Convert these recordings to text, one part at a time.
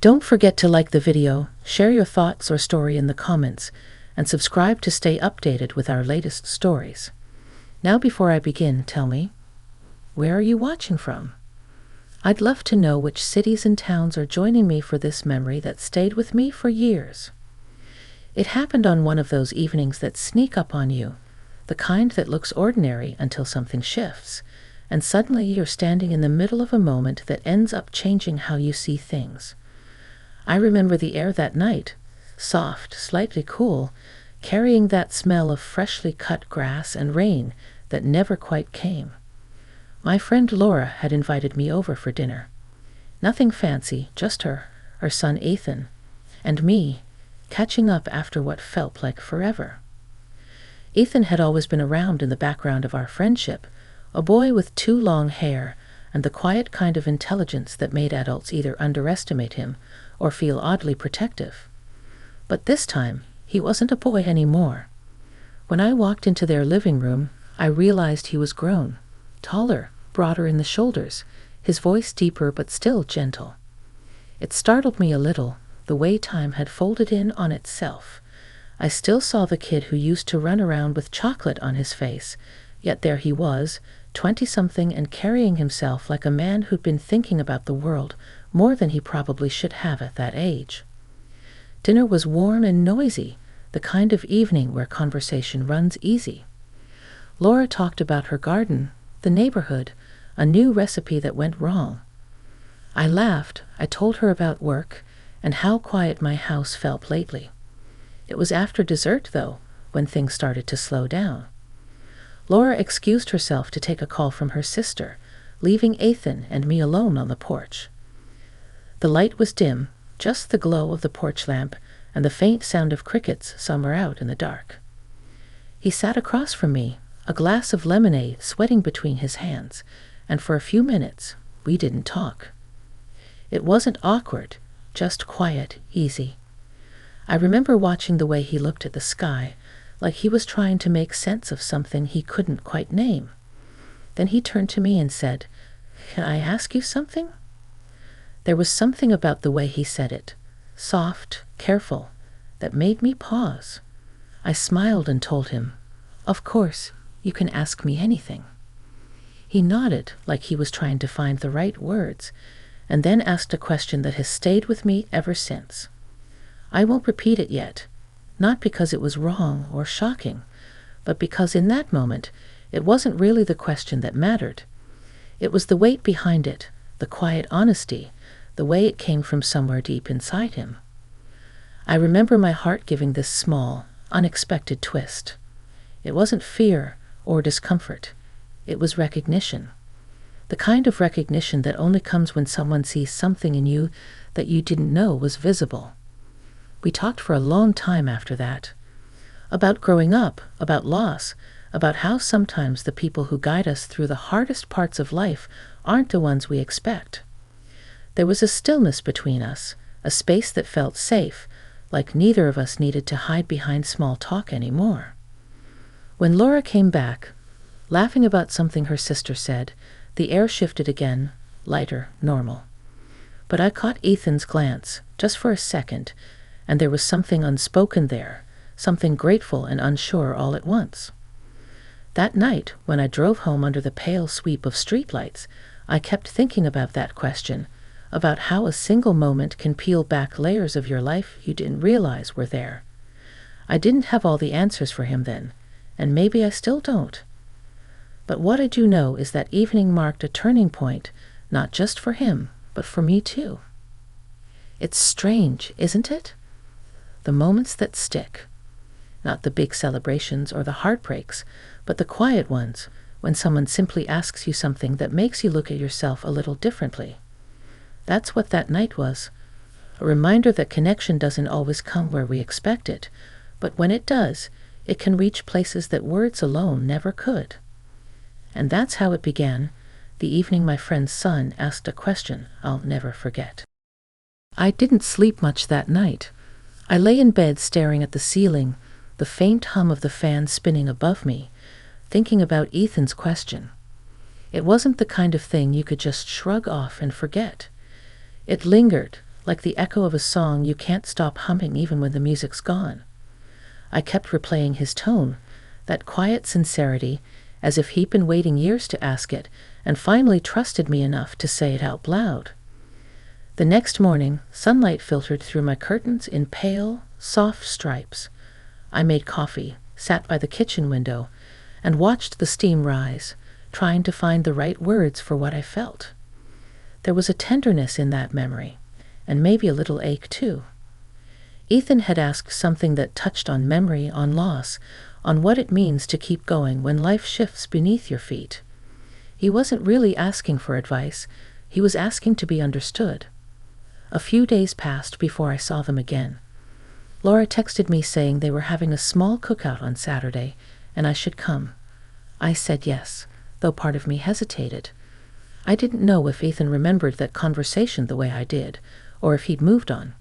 Don't forget to like the video, share your thoughts or story in the comments, and subscribe to stay updated with our latest stories. Now before I begin, tell me, where are you watching from? I'd love to know which cities and towns are joining me for this memory that stayed with me for years. It happened on one of those evenings that sneak up on you, the kind that looks ordinary until something shifts, and suddenly you're standing in the middle of a moment that ends up changing how you see things. I remember the air that night, soft, slightly cool, carrying that smell of freshly cut grass and rain that never quite came. My friend Laura had invited me over for dinner. Nothing fancy, just her son Ethan, and me, catching up after what felt like forever. Ethan had always been around in the background of our friendship, a boy with too long hair and the quiet kind of intelligence that made adults either underestimate him or feel oddly protective. But this time, he wasn't a boy anymore. When I walked into their living room, I realized he was grown, taller, broader in the shoulders, his voice deeper but still gentle. It startled me a little, the way time had folded in on itself. I still saw the kid who used to run around with chocolate on his face, yet there he was, 20-something and carrying himself like a man who'd been thinking about the world more than he probably should have at that age. Dinner was warm and noisy, the kind of evening where conversation runs easy. Laura talked about her garden, the neighborhood, a new recipe that went wrong. I laughed. I told her about work and how quiet my house felt lately. It was after dessert, though, when things started to slow down. Laura excused herself to take a call from her sister, leaving Ethan and me alone on the porch. The light was dim, just the glow of the porch lamp and the faint sound of crickets somewhere out in the dark. He sat across from me, a glass of lemonade sweating between his hands, and for a few minutes we didn't talk. It wasn't awkward, just quiet, easy. I remember watching the way he looked at the sky, like he was trying to make sense of something he couldn't quite name. Then he turned to me and said, "Can I ask you something?" There was something about the way he said it, soft, careful, that made me pause. I smiled and told him, "Of course, you can ask me anything." He nodded like he was trying to find the right words, and then asked a question that has stayed with me ever since. I won't repeat it yet, not because it was wrong or shocking, but because in that moment it wasn't really the question that mattered. It was the weight behind it, the quiet honesty, the way it came from somewhere deep inside him. I remember my heart giving this small, unexpected twist. It wasn't fear or discomfort. It was recognition. The kind of recognition that only comes when someone sees something in you that you didn't know was visible. We talked for a long time after that. About growing up, about loss, about how sometimes the people who guide us through the hardest parts of life aren't the ones we expect. There was a stillness between us, a space that felt safe, like neither of us needed to hide behind small talk anymore. When Laura came back, laughing about something her sister said, the air shifted again, lighter, normal. But I caught Ethan's glance, just for a second, and there was something unspoken there, something grateful and unsure all at once. That night, when I drove home under the pale sweep of streetlights, I kept thinking about that question, about how a single moment can peel back layers of your life you didn't realize were there. I didn't have all the answers for him then, and maybe I still don't. But what I do know is that evening marked a turning point, not just for him, but for me too. It's strange, isn't it? The moments that stick. Not the big celebrations or the heartbreaks, but the quiet ones, when someone simply asks you something that makes you look at yourself a little differently. That's what that night was. A reminder that connection doesn't always come where we expect it, but when it does, it can reach places that words alone never could. And that's how it began, the evening my friend's son asked a question I'll never forget. I didn't sleep much that night. I lay in bed staring at the ceiling, the faint hum of the fan spinning above me, thinking about Ethan's question. It wasn't the kind of thing you could just shrug off and forget. It lingered, like the echo of a song you can't stop humming even when the music's gone. I kept replaying his tone, that quiet sincerity, as if he'd been waiting years to ask it, and finally trusted me enough to say it out loud. The next morning, sunlight filtered through my curtains in pale, soft stripes. I made coffee, sat by the kitchen window, and watched the steam rise, trying to find the right words for what I felt. There was a tenderness in that memory, and maybe a little ache too. Ethan had asked something that touched on memory, on loss, on what it means to keep going when life shifts beneath your feet. He wasn't really asking for advice, he was asking to be understood. A few days passed before I saw them again. Laura texted me saying they were having a small cookout on Saturday, and I should come. I said yes, though part of me hesitated. I didn't know if Ethan remembered that conversation the way I did, or if he'd moved on.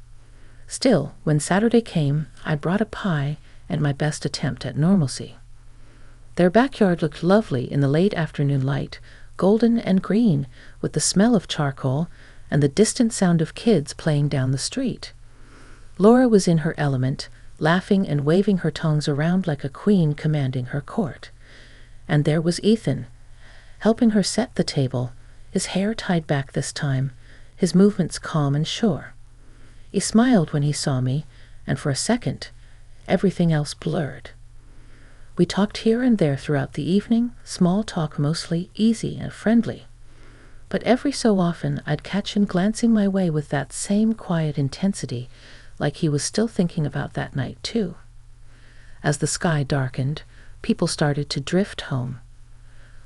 Still, when Saturday came, I brought a pie and my best attempt at normalcy. Their backyard looked lovely in the late afternoon light, golden and green, with the smell of charcoal and the distant sound of kids playing down the street. Laura was in her element, laughing and waving her tongues around like a queen commanding her court. And there was Ethan, helping her set the table, his hair tied back this time, his movements calm and sure. He smiled when he saw me, and for a second, everything else blurred. We talked here and there throughout the evening, small talk mostly, easy and friendly. But every so often I'd catch him glancing my way with that same quiet intensity, like he was still thinking about that night too. As the sky darkened, people started to drift home.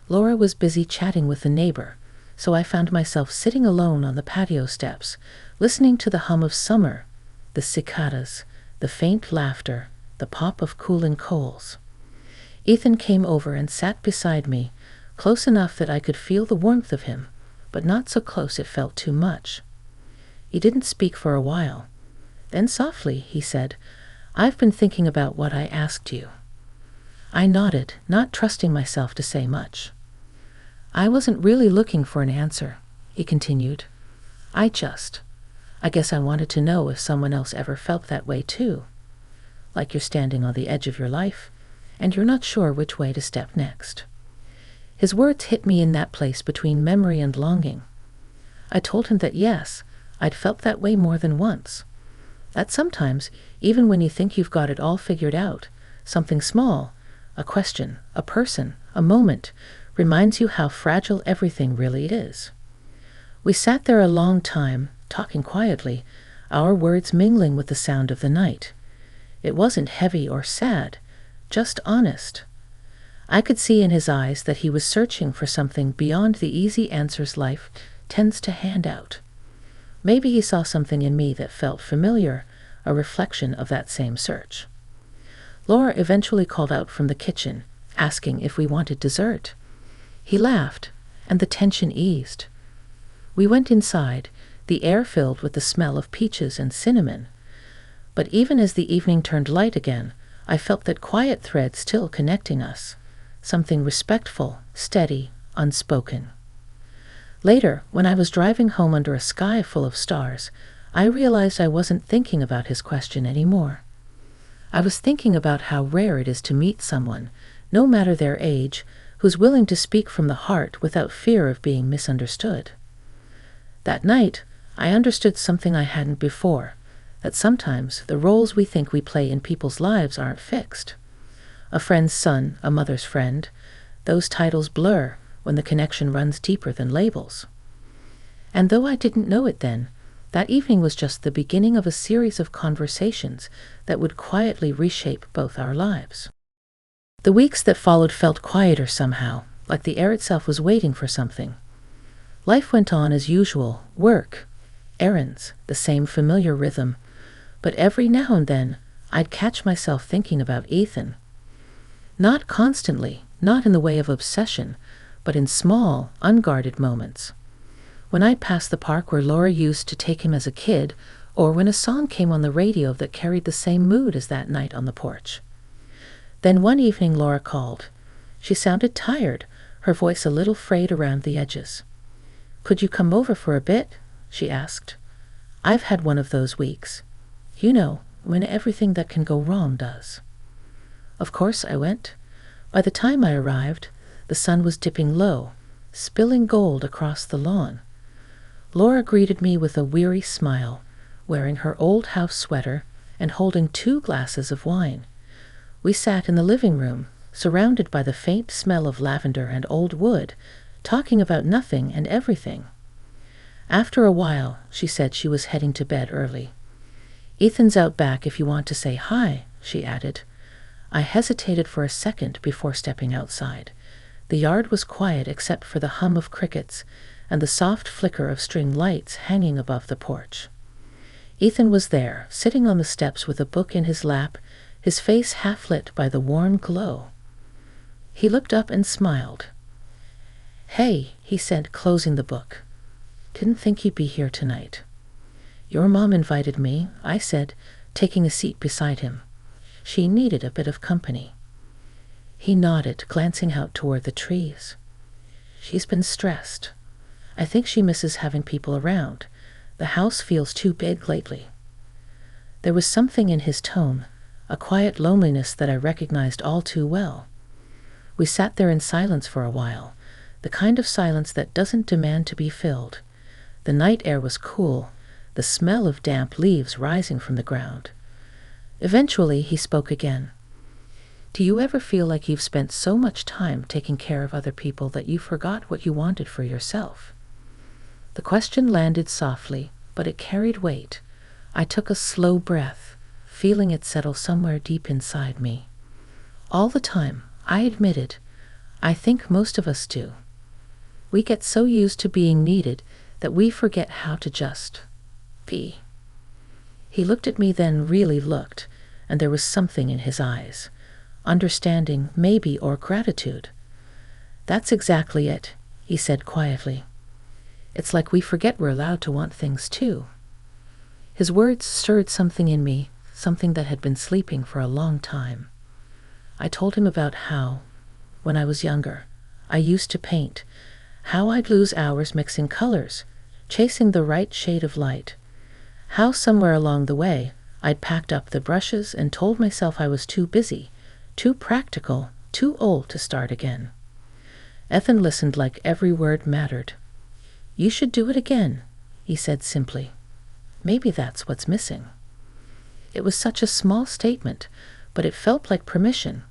Laura was busy chatting with a neighbor, so I found myself sitting alone on the patio steps, listening to the hum of summer, the cicadas, the faint laughter, the pop of cooling coals. Ethan came over and sat beside me, close enough that I could feel the warmth of him, but not so close it felt too much. He didn't speak for a while. Then softly he said, "I've been thinking about what I asked you." I nodded, not trusting myself to say much. "I wasn't really looking for an answer," he continued. I guess I wanted to know if someone else ever felt that way too. Like you're standing on the edge of your life, and you're not sure which way to step next." His words hit me in that place between memory and longing. I told him that yes, I'd felt that way more than once. That sometimes, even when you think you've got it all figured out, something small, a question, a person, a moment, reminds you how fragile everything really is. We sat there a long time, talking quietly, our words mingling with the sound of the night. It wasn't heavy or sad, just honest. I could see in his eyes that he was searching for something beyond the easy answers life tends to hand out. Maybe he saw something in me that felt familiar, a reflection of that same search. Laura eventually called out from the kitchen, asking if we wanted dessert. He laughed, and the tension eased. We went inside, the air filled with the smell of peaches and cinnamon. But even as the evening turned light again, I felt that quiet thread still connecting us, something respectful, steady, unspoken. Later, when I was driving home under a sky full of stars, I realized I wasn't thinking about his question anymore. I was thinking about how rare it is to meet someone, no matter their age, who's willing to speak from the heart without fear of being misunderstood. That night, I understood something I hadn't before, that sometimes the roles we think we play in people's lives aren't fixed. A friend's son, a mother's friend, those titles blur when the connection runs deeper than labels. And though I didn't know it then, that evening was just the beginning of a series of conversations that would quietly reshape both our lives. The weeks that followed felt quieter somehow, like the air itself was waiting for something. Life went on as usual, work, errands, the same familiar rhythm, but every now and then I'd catch myself thinking about Ethan. Not constantly, not in the way of obsession, but in small, unguarded moments. When I'd pass the park where Laura used to take him as a kid, or when a song came on the radio that carried the same mood as that night on the porch. Then one evening Laura called. She sounded tired, her voice a little frayed around the edges. "Could you come over for a bit?" she asked. I've had one of those weeks. You know, when everything that can go wrong does. Of course I went. By the time I arrived, the sun was dipping low, spilling gold across the lawn. Laura greeted me with a weary smile, wearing her old house sweater and holding 2 glasses of wine. We sat in the living room, surrounded by the faint smell of lavender and old wood, talking about nothing and everything. After a while, she said she was heading to bed early. Ethan's out back if you want to say hi, she added. I hesitated for a second before stepping outside. The yard was quiet except for the hum of crickets and the soft flicker of string lights hanging above the porch. Ethan was there, sitting on the steps with a book in his lap, his face half lit by the warm glow. He looked up and smiled. Hey, he said, closing the book. Didn't think you'd be here tonight. Your mom invited me, I said, taking a seat beside him. She needed a bit of company. He nodded, glancing out toward the trees. She's been stressed. I think she misses having people around. The house feels too big lately. There was something in his tone, a quiet loneliness that I recognized all too well. We sat there in silence for a while, the kind of silence that doesn't demand to be filled. The night air was cool, the smell of damp leaves rising from the ground. Eventually, he spoke again. Do you ever feel like you've spent so much time taking care of other people that you forgot what you wanted for yourself? The question landed softly, but it carried weight. I took a slow breath, feeling it settle somewhere deep inside me. All the time, I admitted, I think most of us do. We get so used to being needed that we forget how to just be. He looked at me, then really looked, and there was something in his eyes. Understanding, maybe, or gratitude. That's exactly it, he said quietly. It's like we forget we're allowed to want things too. His words stirred something in me, something that had been sleeping for a long time. I told him about how, when I was younger, I used to paint, how I'd lose hours mixing colors, chasing the right shade of light, how somewhere along the way I'd packed up the brushes and told myself I was too busy, too practical, too old to start again. Ethan listened like every word mattered. You should do it again, he said simply. Maybe that's what's missing. It was such a small statement, but it felt like permission.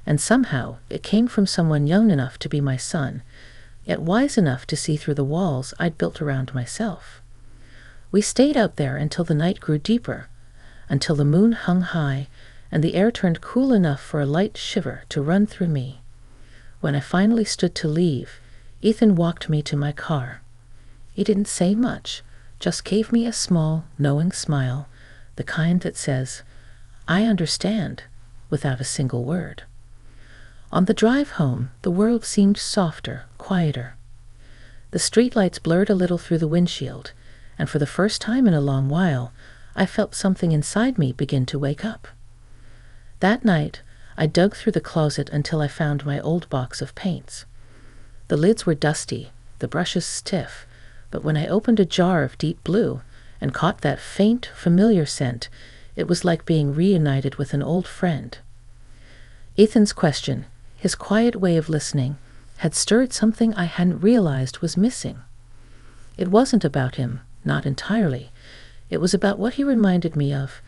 And somehow it came from someone young enough to be my son, yet wise enough to see through the walls I'd built around myself. We stayed out there until the night grew deeper, until the moon hung high and the air turned cool enough for a light shiver to run through me. When I finally stood to leave, Ethan walked me to my car. He didn't say much, just gave me a small, knowing smile, the kind that says, I understand, without a single word. On the drive home, the world seemed softer, quieter. The streetlights blurred a little through the windshield, and for the first time in a long while, I felt something inside me begin to wake up. That night, I dug through the closet until I found my old box of paints. The lids were dusty, the brushes stiff, but when I opened a jar of deep blue and caught that faint, familiar scent, it was like being reunited with an old friend. Ethan's question, his quiet way of listening, had stirred something I hadn't realized was missing. It wasn't about him, not entirely. It was about what he reminded me of,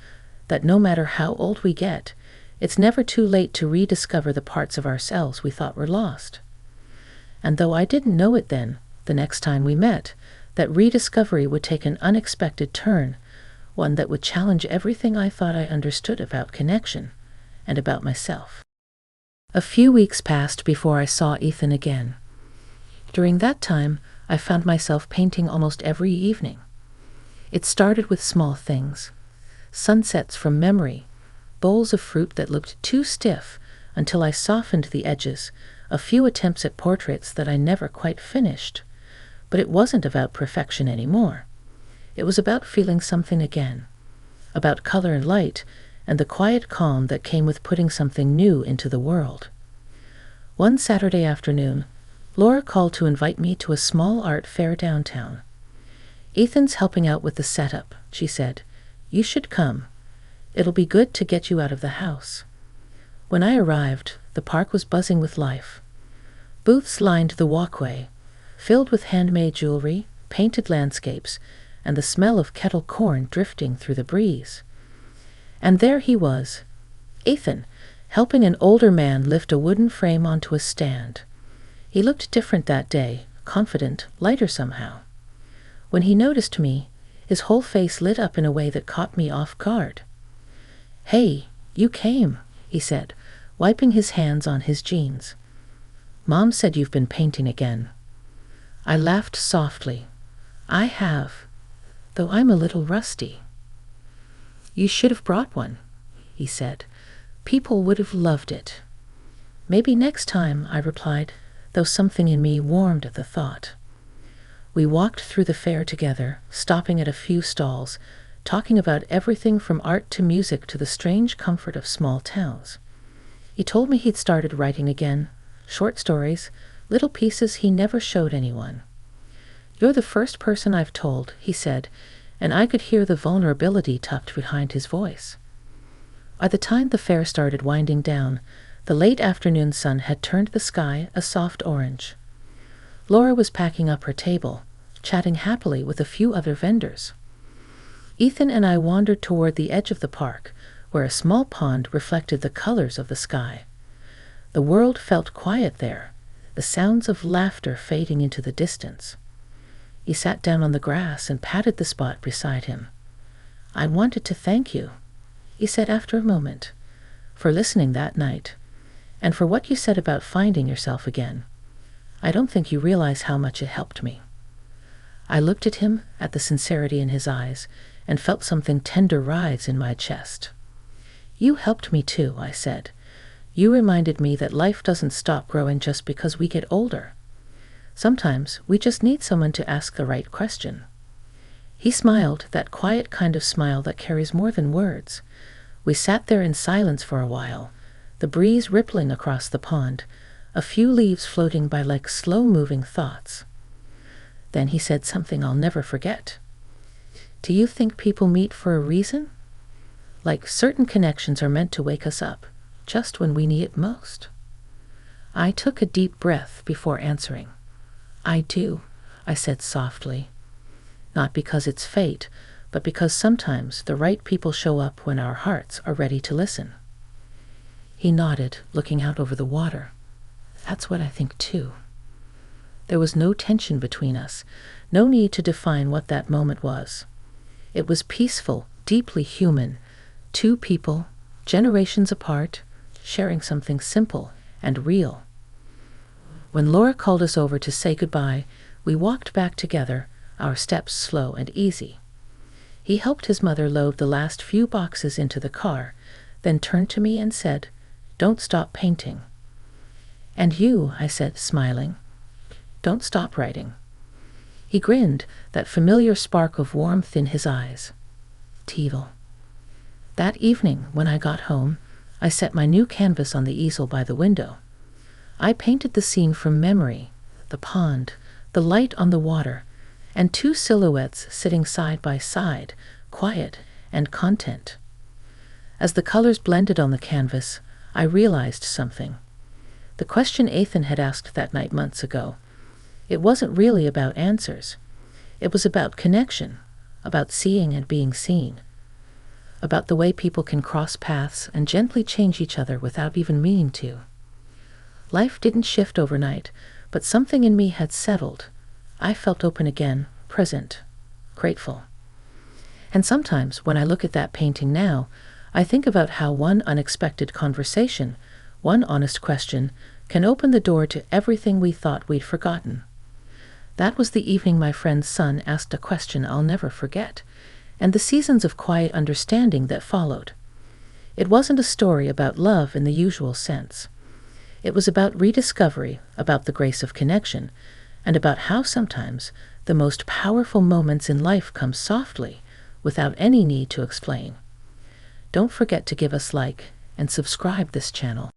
that no matter how old we get, it's never too late to rediscover the parts of ourselves we thought were lost. And though I didn't know it then, the next time we met, that rediscovery would take an unexpected turn, one that would challenge everything I thought I understood about connection and about myself. A few weeks passed before I saw Ethan again. During that time, I found myself painting almost every evening. It started with small things, sunsets from memory, bowls of fruit that looked too stiff until I softened the edges, a few attempts at portraits that I never quite finished. But it wasn't about perfection anymore. It was about feeling something again, about color and light, and the quiet calm that came with putting something new into the world. One Saturday afternoon, Laura called to invite me to a small art fair downtown. "Ethan's helping out with the setup," she said. "You should come. It'll be good to get you out of the house." When I arrived, the park was buzzing with life. Booths lined the walkway, filled with handmade jewelry, painted landscapes, and the smell of kettle corn drifting through the breeze. And there he was, Ethan, helping an older man lift a wooden frame onto a stand. He looked different that day, confident, lighter somehow. When he noticed me, his whole face lit up in a way that caught me off guard. "Hey, you came," he said, wiping his hands on his jeans. "Mom said you've been painting again." I laughed softly. "I have, though I'm a little rusty." "You should have brought one," he said. "People would have loved it." "Maybe next time," I replied, though something in me warmed at the thought. We walked through the fair together, stopping at a few stalls, talking about everything from art to music to the strange comfort of small towns. He told me he'd started writing again, short stories, little pieces he never showed anyone. "You're the first person I've told," he said, and I could hear the vulnerability tucked behind his voice. By the time the fair started winding down, the late afternoon sun had turned the sky a soft orange. Laura was packing up her table, chatting happily with a few other vendors. Ethan and I wandered toward the edge of the park, where a small pond reflected the colors of the sky. The world felt quiet there, the sounds of laughter fading into the distance. He sat down on the grass and patted the spot beside him. "I wanted to thank you," he said after a moment, "for listening that night, and for what you said about finding yourself again. I don't think you realize how much it helped me." I looked at him, at the sincerity in his eyes, and felt something tender rise in my chest. "You helped me too," I said. "You reminded me that life doesn't stop growing just because we get older. Sometimes we just need someone to ask the right question." He smiled, that quiet kind of smile that carries more than words. We sat there in silence for a while, the breeze rippling across the pond, a few leaves floating by like slow-moving thoughts. Then he said something I'll never forget. "Do you think people meet for a reason? Like certain connections are meant to wake us up, just when we need it most?" I took a deep breath before answering. "I do," I said softly. "Not because it's fate, but because sometimes the right people show up when our hearts are ready to listen." He nodded, looking out over the water. "That's what I think too." There was no tension between us, no need to define what that moment was. It was peaceful, deeply human, two people, generations apart, sharing something simple and real. When Laura called us over to say goodbye, we walked back together, our steps slow and easy. He helped his mother load the last few boxes into the car, then turned to me and said, "Don't stop painting." "And you," I said, smiling, "don't stop writing." He grinned, that familiar spark of warmth in his eyes. Teevil. That evening, when I got home, I set my new canvas on the easel by the window. I painted the scene from memory, the pond, the light on the water, and two silhouettes sitting side by side, quiet and content. As the colors blended on the canvas, I realized something. The question Ethan had asked that night months ago. It wasn't really about answers. It was about connection, about seeing and being seen, about the way people can cross paths and gently change each other without even meaning to. Life didn't shift overnight, but something in me had settled. I felt open again, present, grateful. And sometimes when I look at that painting now, I think about how one unexpected conversation, one honest question, can open the door to everything we thought we'd forgotten. That was the evening my friend's son asked a question I'll never forget, and the seasons of quiet understanding that followed. It wasn't a story about love in the usual sense. It was about rediscovery, about the grace of connection, and about how sometimes the most powerful moments in life come softly, without any need to explain. Don't forget to give us like and subscribe this channel.